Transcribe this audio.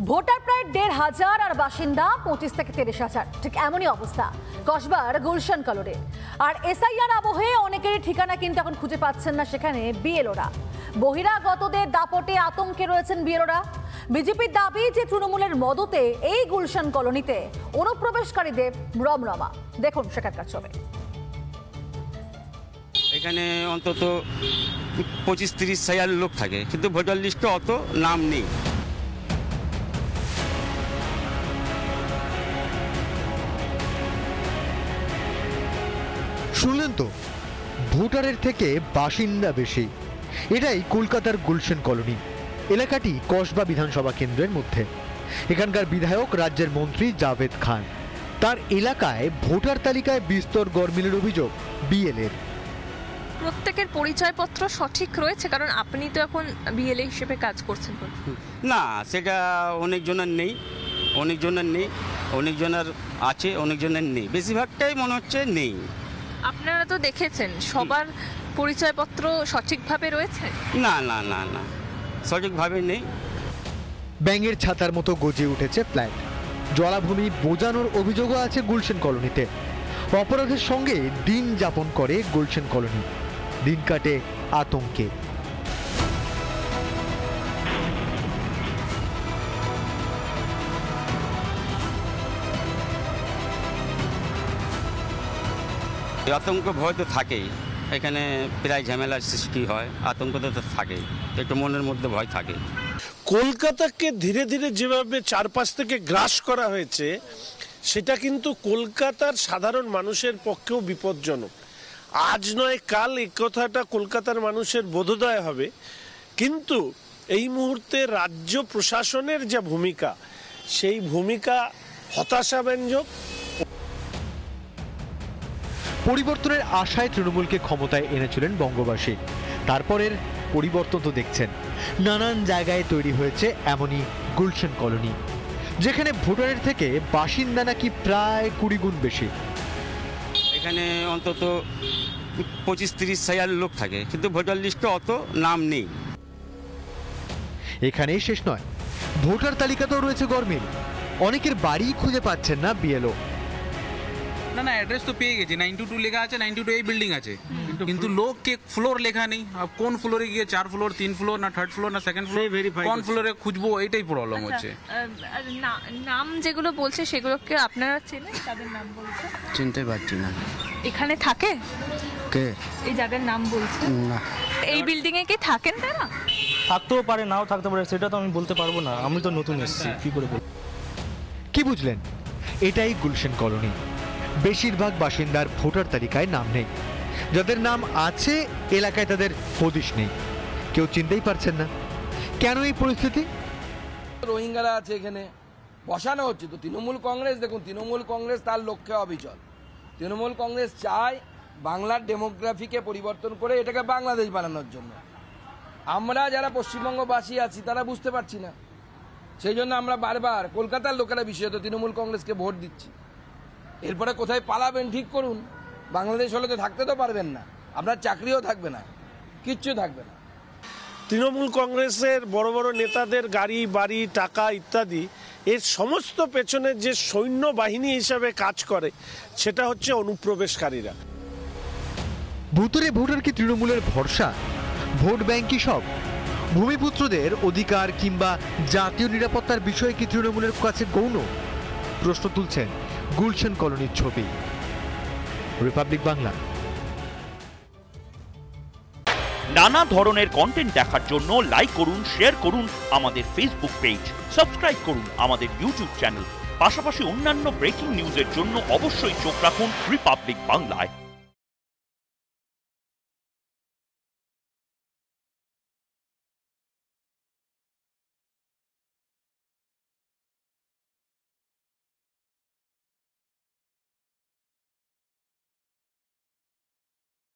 Voter প্রায় ১,৫০০ আর বাসিন্দা ২৫ থেকে ৩০,০০০। ঠিক এমনই অবস্থা কসবার গুলশান কলোনি। আর এসআইআর আবহে অনেকেরই ঠিকানা কিন্তু এখন খুঁজে পাচ্ছেন না সেখানে বিএলওরা। বহিরাগতদের দাপটে আতঙ্কে রয়েছেন বিএলওরা। বিজেপির দাবি যে তৃণমূলের মদতে এই গুলশান কলোনিতে অনুপ্রবেশকারীদের রমরমা। দেখুন সেখানকার ছবি। এখানে অন্তত ২৫-৩০,০০০ লোক থাকে, কিন্তু ভোটার লিস্টে অত নাম নেই। শুনলেন তো, ভোটারের থেকে বাসিন্দা বেশি। এটাই কলকাতার গুলশান কলোনি। এলাকাটি কসবা বিধানসভা কেন্দ্রের মধ্যে। এখানকার বিধায়ক রাজ্যের মন্ত্রী জাভেদ খান। তার এলাকায় ভোটার তালিকায় বিস্তর গরমিলের অভিযোগ বিএলএর। প্রত্যেকের পরিচয়পত্র সঠিক রয়েছে? কারণ আপনি তো এখন বিএলএ হিসেবে কাজ করছেন। না, সেটা অনেকজনের নেই, অনেকজনের আছে, অনেকজনের নেই। বেশিরভাগটাই মনে হচ্ছে নেই। আপনারা তো দেখেছেন সবার পরিচয়পত্র সঠিকভাবে রয়েছে? না না না না, সঠিকভাবে নেই। ব্যাঙের ছাতার মতো গজিয়ে উঠেছে ফ্ল্যাট। জলাভূমি বোজানোর অভিযোগও আছে গুলশান কলোনিতে। অপরাধের সঙ্গে দিন যাপন করে গুলশান কলোনি। দিন কাটে আতঙ্কে। আতঙ্ক ভয় তো থাকেই, এখানে প্রায় ঝামেলার সৃষ্টি হয়, আতঙ্ক তো থাকেই, একটু মনের মধ্যে ভয় থাকে। কলকাতাকে ধীরে ধীরে যেভাবে চারপাশ থেকে গ্রাস করা হয়েছে, সেটা কিন্তু কলকাতার সাধারণ মানুষের পক্ষেও বিপজ্জনক। আজ নয় কাল এই কথাটা কলকাতার মানুষের বোধোদয় হবে, কিন্তু এই মুহূর্তে রাজ্য প্রশাসনের যে ভূমিকা, সেই ভূমিকা হতাশাব্যঞ্জক। পরিবর্তনের আশায় তৃণমূলকে ক্ষমতায় এনেছিলেন বঙ্গবাসী। তারপরের পরিবর্তন তো দেখছেন। নানান জায়গায় তৈরি হয়েছে এমনই গুলশান কলোনি, যেখানে ভোটারের থেকে বাসিন্দা নাকি প্রায় ২০ গুণ বেশি। এখানে অন্তত ২৫-৩০,০০০ লোক থাকে, কিন্তু ভোটার লিস্টে অত নাম নেই। এখানেই শেষ নয়, ভোটার তালিকাতেও রয়েছে গরমিল। অনেকের বাড়ি খুঁজে পাচ্ছেন না বিএলও। না না, অ্যাড্রেস তো পেয়ে গেছি, 92 লেখা আছে, 92 এই বিল্ডিং আছে, কিন্তু লোক কে ফ্লোর লেখা নেই। আর কোন ফ্লোরে গিয়ে 4 ফ্লোর, 3 ফ্লোর, না 3rd ফ্লোর, না 2nd ফ্লোর, কোন ফ্লোরে খুঁজবো, এইটাই প্রবলেম হচ্ছে। নাম যেগুলো বলছে সেগুলোকে আপনারা চেনেন? তাদের নাম বলছে চিনতে পারছি না। এখানে থাকে কে? এই যাদের নাম বলছে না। এই বিল্ডিং এ কি থাকেন তারা? থাকতেও পারে, নাও থাকতে পারে, সেটা তো আমি বলতে পারবো না। আমি তো নতুন এসেছি, কি করে বলবো? কি বুঝলেন? এটাই গুলশান কলোনি। বেশিরভাগ বাসিন্দার ভোটার তালিকায় নাম নেই। যাদের নাম আছে এলাকায় তাদের হদিশ নেই, কেউ চিনতেই পারছেন না। কেন এই পরিস্থিতি? রোহিঙ্গারা আছে এখানে, বসানো হচ্ছে তো। তৃণমূল কংগ্রেস, দেখুন তৃণমূল কংগ্রেস তার লক্ষ্যে অবিচল। তৃণমূল কংগ্রেস চায় বাংলার ডেমোগ্রাফিকে পরিবর্তন করে এটাকে বাংলাদেশ বানানোর জন্য। আমরা যারা পশ্চিমবঙ্গবাসী আছি তারা বুঝতে পারছি না, সেই জন্য আমরা বারবার কলকাতার লোকেরা বিশেষত তৃণমূল কংগ্রেসকে ভোট দিচ্ছি। এরপরে কোথায় পালাবেন ঠিক করুন। বাংলাদেশ হলে তো থাকতে তো পারবেন না, আপনার চাকরিও থাকবে না, কিচ্ছু থাকবে না। তৃণমূল কংগ্রেসের বড় বড় নেতাদের গাড়ি বাড়ি টাকা ইত্যাদি, এর সমস্ত পেছনে যে সৈন্য বাহিনী হিসাবে কাজ করে সেটা হচ্ছে অনুপ্রবেশকারীরা। ভুতুরে ভোটার কি তৃণমূলের ভরসা? ভোট ব্যাংক কি সব? ভূমিপুত্রদের অধিকার কিংবা জাতীয় নিরাপত্তার বিষয়ে কি তৃণমূলের কাছে গৌণ? প্রশ্ন তুলছেন গুলশান কলোনির ছবি। রিপাবলিক বাংলা। নানা ধরনের কন্টেন্ট দেখার জন্য লাইক করুন, শেয়ার করুন আমাদের ফেসবুক পেজ, সাবস্ক্রাইব করুন আমাদের ইউটিউব চ্যানেল। পাশাপাশি অন্যান্য ব্রেকিং নিউজের জন্য অবশ্যই চোখ রাখুন রিপাবলিক বাংলায়।